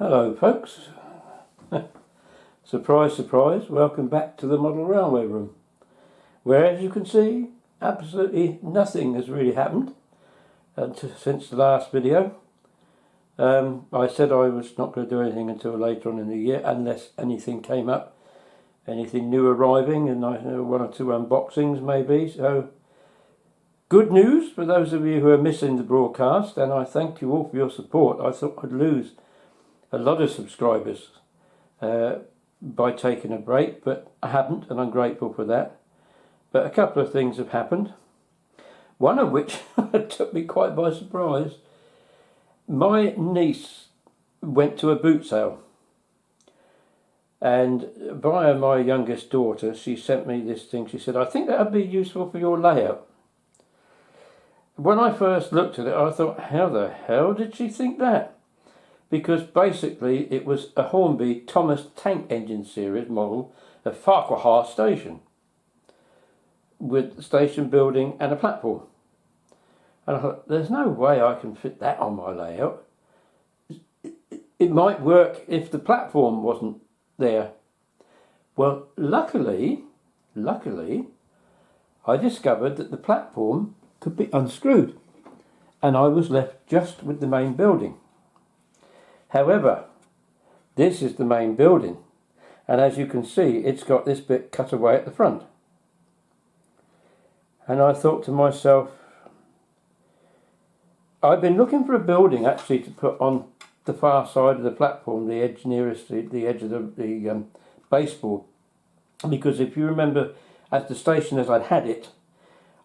Hello folks, surprise surprise, welcome back to the model railway room, where as you can see absolutely nothing has really happened since the last video. I said I was not going to do anything until later on in the year unless anything came up, anything new arriving, and I know one or two unboxings maybe. So good news for those of you who are missing the broadcast, and I thank you all for your support. I thought I'd lose a lot of subscribers by taking a break, but I haven't, and I'm grateful for that. But a couple of things have happened, one of which took me quite by surprise. My niece went to a boot sale, and via my youngest daughter she sent me this thing. She said, I think that would be useful for your layout. When I first looked at it, I thought, how the hell did she think that? Because basically it was a Hornby Thomas tank engine series model of Farquhar station with station building and a platform. And I thought, there's no way I can fit that on my layout. It might work if the platform wasn't there. Well, luckily, I discovered that the platform could be unscrewed and I was left just with the main building. However, this is the main building, and as you can see, it's got this bit cut away at the front. And I thought to myself, I've been looking for a building actually to put on the far side of the platform, the edge nearest the edge of the baseboard, because if you remember, at the station as I'd had it,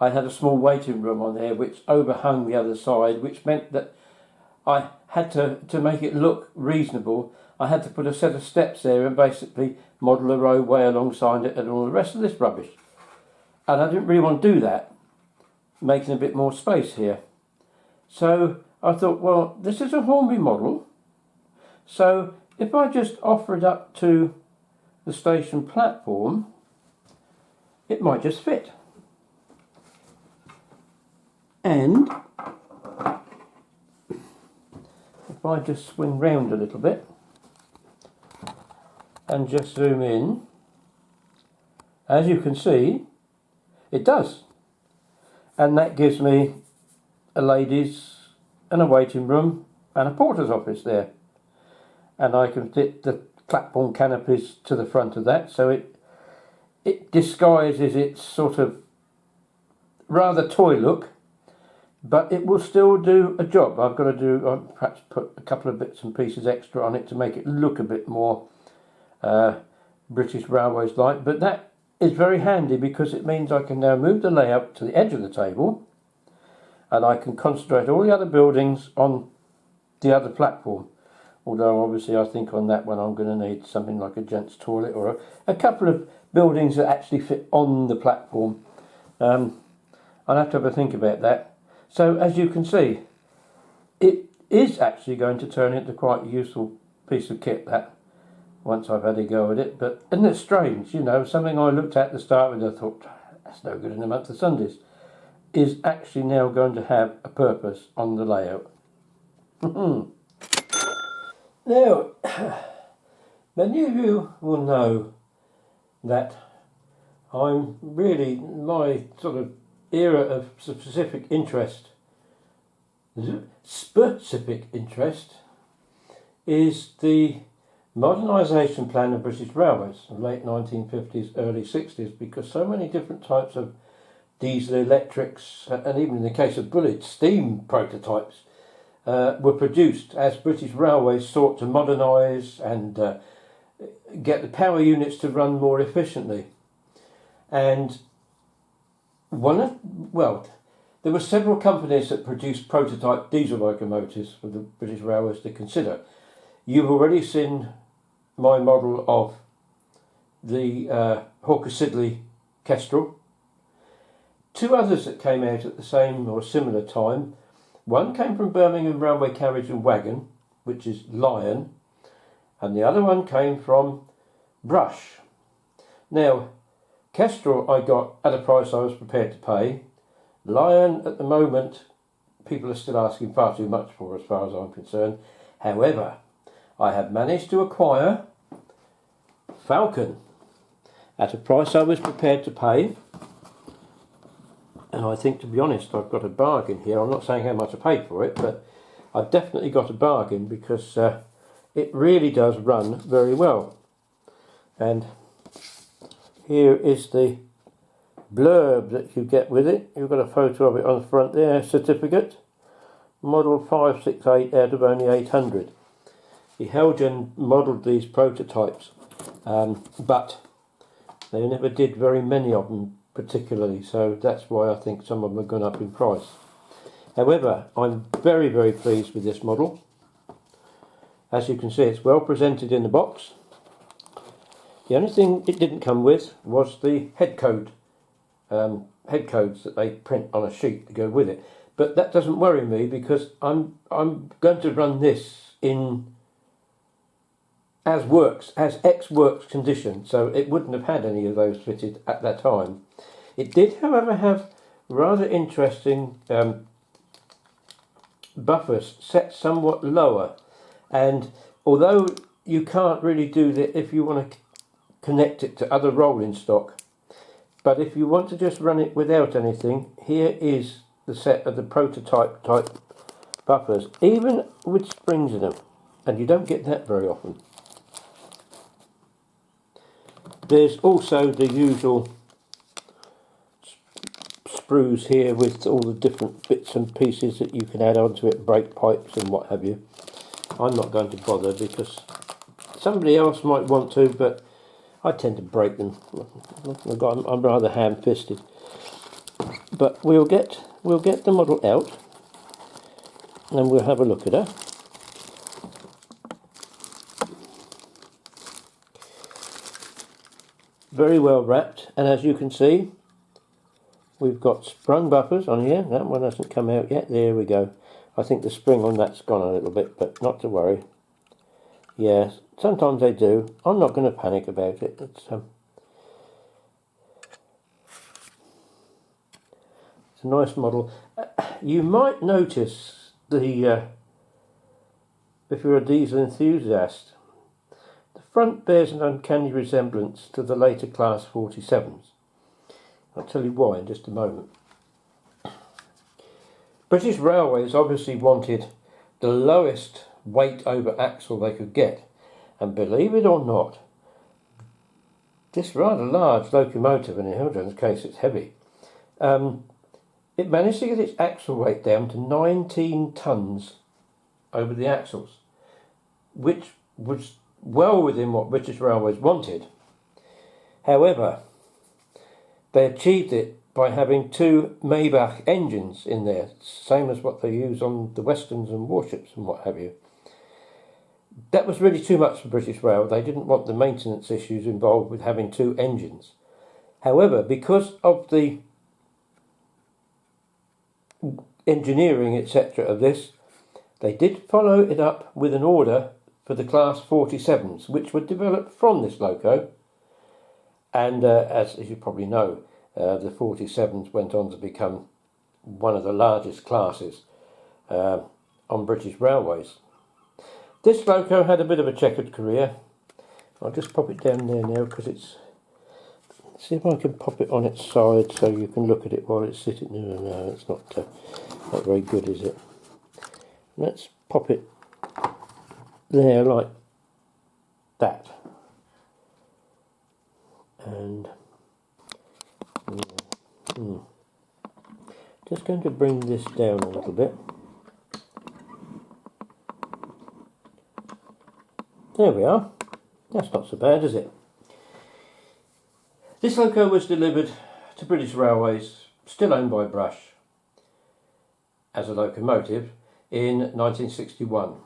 I had a small waiting room on there which overhung the other side, which meant that I had to make it look reasonable. I had to put a set of steps there and basically model a roadway alongside it and all the rest of this rubbish. And I didn't really want to do that, making a bit more space here. So I thought, well, this is a Hornby model, so if I just offer it up to the station platform, it might just fit. And if I just swing round a little bit and just zoom in, as you can see, it does. And that gives me a ladies and a waiting room and a porter's office there. And I can fit the platform canopies to the front of that, so it disguises its sort of rather toy look, but it will still do a job. I've got to I'll perhaps put a couple of bits and pieces extra on it to make it look a bit more British Railways like, but that is very handy because it means I can now move the layout to the edge of the table and I can concentrate all the other buildings on the other platform. Although obviously I think on that one I'm going to need something like a gents toilet or a couple of buildings that actually fit on the platform. I'll have to have a think about that. So as you can see, it is actually going to turn into quite a useful piece of kit, that, once I've had a go at it. But isn't it strange, you know, something I looked at to start with, I thought, that's no good in a month of Sundays, is actually now going to have a purpose on the layout. Now, many of you will know that I'm really, my sort of area of specific interest is the modernisation plan of British Railways of late 1950s, early 60s, because so many different types of diesel electrics, and even in the case of bullets, steam prototypes, were produced as British Railways sought to modernise and get the power units to run more efficiently. And there were several companies that produced prototype diesel locomotives for the British Railways to consider. You've already seen my model of the Hawker Siddeley Kestrel. Two others that came out at the same or similar time. One came from Birmingham Railway Carriage and Wagon, which is Lion, and the other one came from Brush. Now, Kestrel I got at a price I was prepared to pay. Lion at the moment, people are still asking far too much for as far as I'm concerned. However, I have managed to acquire Falcon at a price I was prepared to pay. And I think, to be honest, I've got a bargain here. I'm not saying how much I paid for it, but I've definitely got a bargain because it really does run very well. And here is the blurb that you get with it. You've got a photo of it on the front there, certificate. Model 568 out of only 800. The Helgen modelled these prototypes, but they never did very many of them particularly, so that's why I think some of them have gone up in price. However, I'm very, very pleased with this model. As you can see, it's well presented in the box. The only thing it didn't come with was the head codes that they print on a sheet to go with it. But that doesn't worry me because I'm going to run this in as ex-works condition, so it wouldn't have had any of those fitted at that time. It did, however, have rather interesting buffers set somewhat lower, and although you can't really do that if you want to connect it to other rolling stock, but if you want to just run it without anything, here is the set of the prototype type buffers, even with springs in them, and you don't get that very often. There's also the usual sprues here with all the different bits and pieces that you can add onto it, brake pipes and what have you. I'm not going to bother because somebody else might want to, but I tend to break them. I'm rather ham-fisted. But we'll get the model out and we'll have a look at her. Very well wrapped, and as you can see, we've got sprung buffers on here. That one hasn't come out yet. There we go. I think the spring on that's gone a little bit, but not to worry. Yeah, sometimes they do. I'm not going to panic about it. It's a nice model. You might notice if you're a diesel enthusiast, the front bears an uncanny resemblance to the later Class 47s. I'll tell you why in just a moment. British Railways obviously wanted the lowest weight over axle they could get, and believe it or not, this rather large locomotive, and in Helgen's case it's heavy, it managed to get its axle weight down to 19 tonnes over the axles, which was well within what British Railways wanted. However, they achieved it by having two Maybach engines in there, same as what they use on the Westerns and warships and what have you. That was really too much for British Rail. They didn't want the maintenance issues involved with having two engines. However, because of the engineering, etc. of this, they did follow it up with an order for the Class 47s, which were developed from this loco. And as you probably know, the 47s went on to become one of the largest classes on British Railways. This loco had a bit of a checkered career. I'll just pop it down there now because it's... See if I can pop it on its side so you can look at it while it's sitting. No, it's not very good, is it? Let's pop it there like that. And just going to bring this down a little bit. There we are. That's not so bad, is it? This loco was delivered to British Railways, still owned by Brush, as a locomotive in 1961.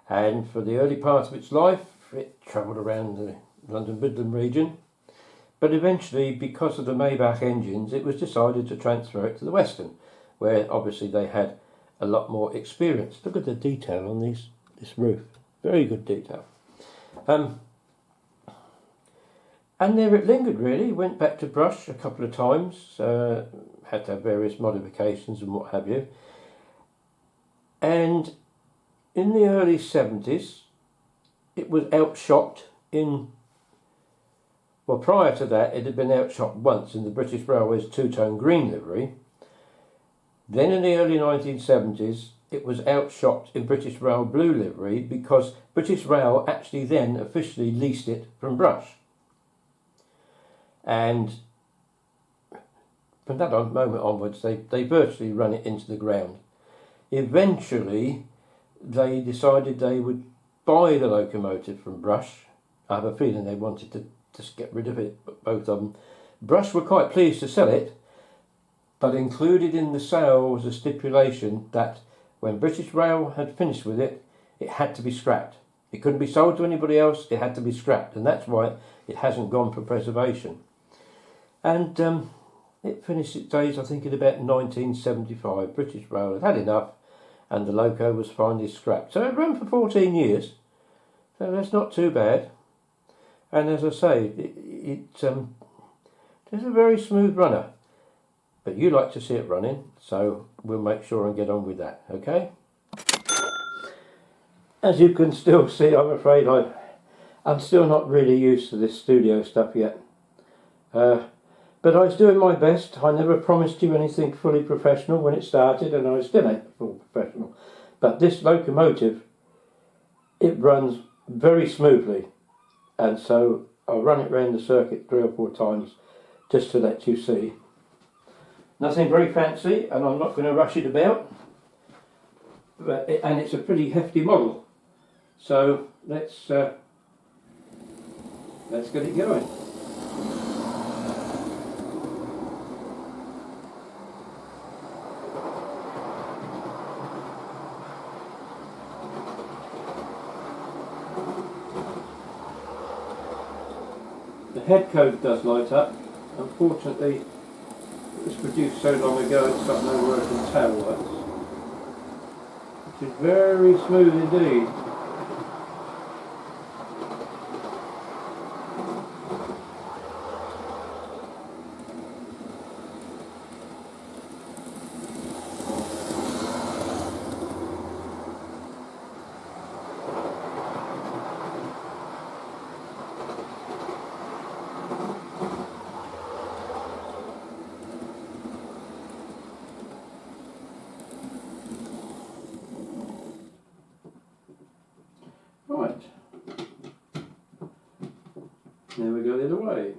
And for the early part of its life, it travelled around the London Midland region. But eventually, because of the Maybach engines, it was decided to transfer it to the Western, where obviously they had a lot more experience. Look at the detail on this roof. Very good detail. And there it lingered really, went back to Brush a couple of times, had to have various modifications and what have you. And in the early 70s, it was outshopped in, well, prior to that it had been outshopped once in the British Railways two-tone green livery. Then in the early 1970s it was outshopped in British Rail blue livery because British Rail actually then officially leased it from Brush. And from that moment onwards they virtually run it into the ground. Eventually they decided they would buy the locomotive from Brush. I have a feeling they wanted to just get rid of it, both of them. Brush were quite pleased to sell it, but included in the sale was a stipulation that when British Rail had finished with it, it had to be scrapped. It couldn't be sold to anybody else, it had to be scrapped, and that's why it hasn't gone for preservation. And it finished its days, I think, in about 1975. British Rail had had enough, and the loco was finally scrapped. So it ran for 14 years, so that's not too bad. And as I say, it's a very smooth runner. But you like to see it running, so we'll make sure and get on with that, okay? As you can still see, I'm afraid I'm still not really used to this studio stuff yet. But I was doing my best. I never promised you anything fully professional when it started, and I still ain't full professional. But this locomotive, it runs very smoothly, and so I'll run it round the circuit 3 or 4 times just to let you see. Nothing very fancy, and I'm not going to rush it about, and it's a pretty hefty model, so let's get it going. The head code does light up. Unfortunately, it was produced so long ago it's got no working tail lights, which is very smooth indeed. Right, now we go the other way.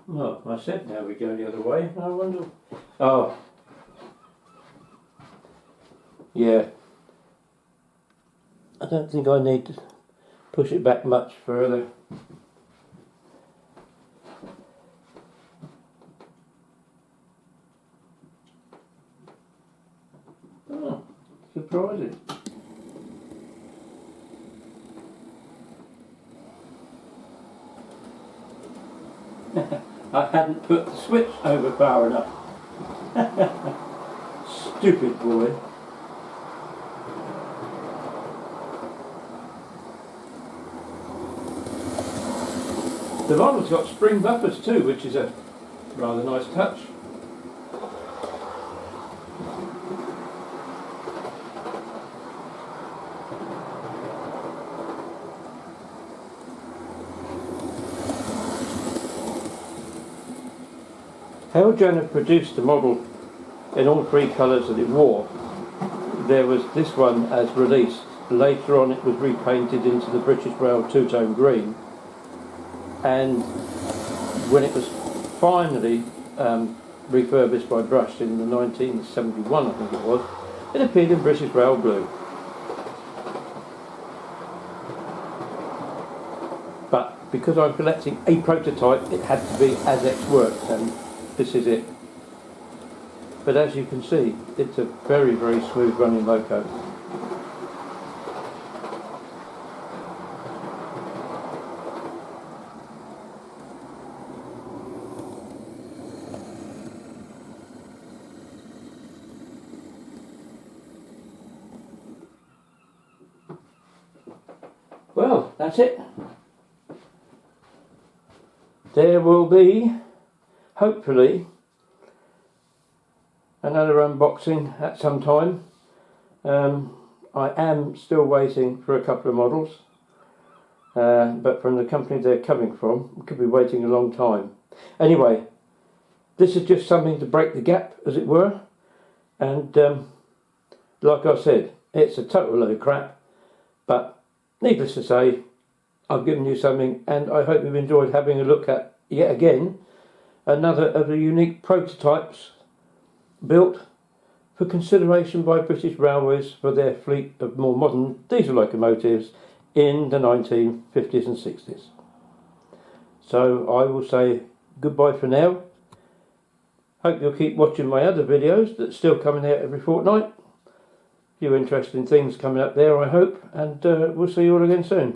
Oh, I said now we go the other way. I wonder. Oh, yeah. I don't think I need to push it back much further. Oh, surprising. I hadn't put the switch over far enough. Stupid boy. The model's got spring buffers too, which is a rather nice touch. Heljan had produced the model in all 3 colours that it wore. There was this one as released. Later on it was repainted into the British Rail two-tone green, and when it was finally refurbished by Brush in the 1971, I think it was, it appeared in British Rail blue. But because I'm collecting a prototype, it had to be as X works, and this is it. But as you can see, it's a very, very smooth running loco. Well, that's it. there will be, hopefully, another unboxing at some time. I am still waiting for a couple of models, but from the company they're coming from, we could be waiting a long time. Anyway, this is just something to break the gap, as it were, and like I said, it's a total load of crap, but needless to say, I've given you something, and I hope you've enjoyed having a look at, yet again, another of the unique prototypes built for consideration by British Railways for their fleet of more modern diesel locomotives in the 1950s and 60s. So I will say goodbye for now. Hope you'll keep watching my other videos that's still coming out every fortnight. A few interesting things coming up there, I hope, and we'll see you all again soon.